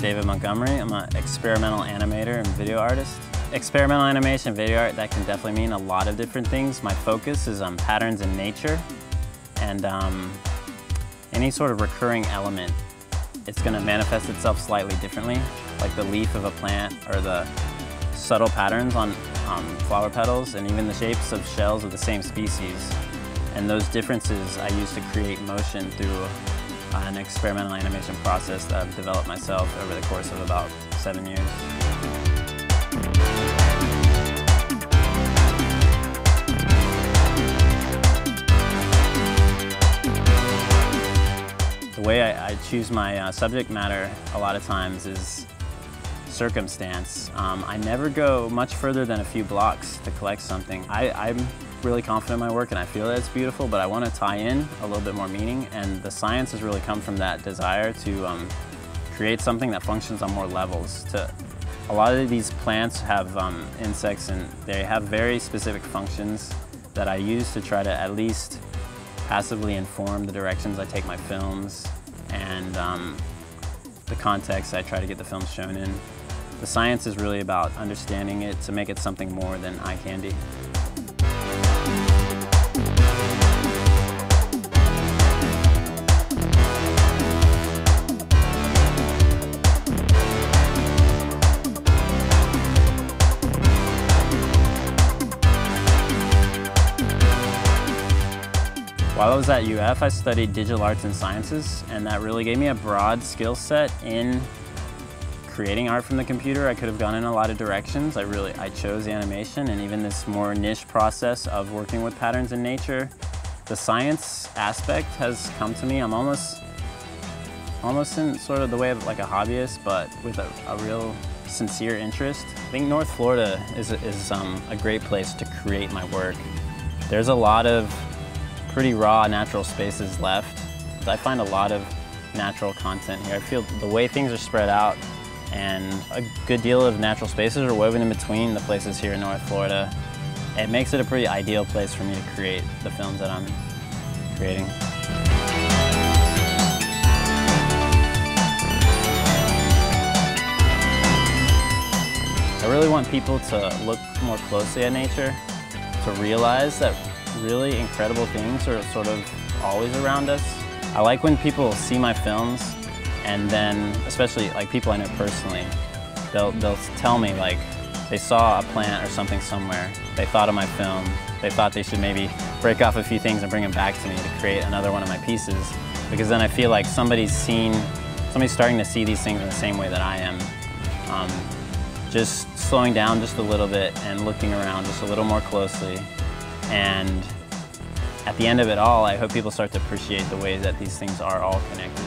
David Montgomery. I'm an experimental animator and video artist. Experimental animation, video art, that can definitely mean a lot of different things. My focus is on patterns in nature and any sort of recurring element. It's going to manifest itself slightly differently, like the leaf of a plant or the subtle patterns on flower petals and even the shapes of shells of the same species. And those differences I use to create motion through an experimental animation process that I've developed myself over the course of about 7 years. The way I choose my subject matter a lot of times is circumstance. I never go much further than a few blocks to collect something. I'm really confident in my work and I feel that it's beautiful, but I want to tie in a little bit more meaning, and the science has really come from that desire to create something that functions on more levels. A lot of these plants have insects and they have very specific functions that I use to try to at least passively inform the directions I take my films and the context I try to get the films shown in. The science is really about understanding it to make it something more than eye candy. While I was at UF, I studied digital arts and sciences, and that really gave me a broad skill set in creating art from the computer. I could have gone in a lot of directions. I chose animation and even this more niche process of working with patterns in nature. The science aspect has come to me. I'm almost in sort of the way of like a hobbyist, but with a real sincere interest. I think North Florida is a great place to create my work. There's a lot of pretty raw natural spaces left. I find a lot of natural content here. I feel the way things are spread out and a good deal of natural spaces are woven in between the places here in North Florida. It makes it a pretty ideal place for me to create the films that I'm creating. I really want people to look more closely at nature, to realize that really incredible things are sort of always around us. I like when people see my films and then, especially like people I know personally, they'll tell me like they saw a plant or something somewhere, they thought of my film, they thought they should maybe break off a few things and bring them back to me to create another one of my pieces, because then I feel like somebody's starting to see these things in the same way that I am. Just slowing down just a little bit and looking around just a little more closely. And at the end of it all, I hope people start to appreciate the ways that these things are all connected.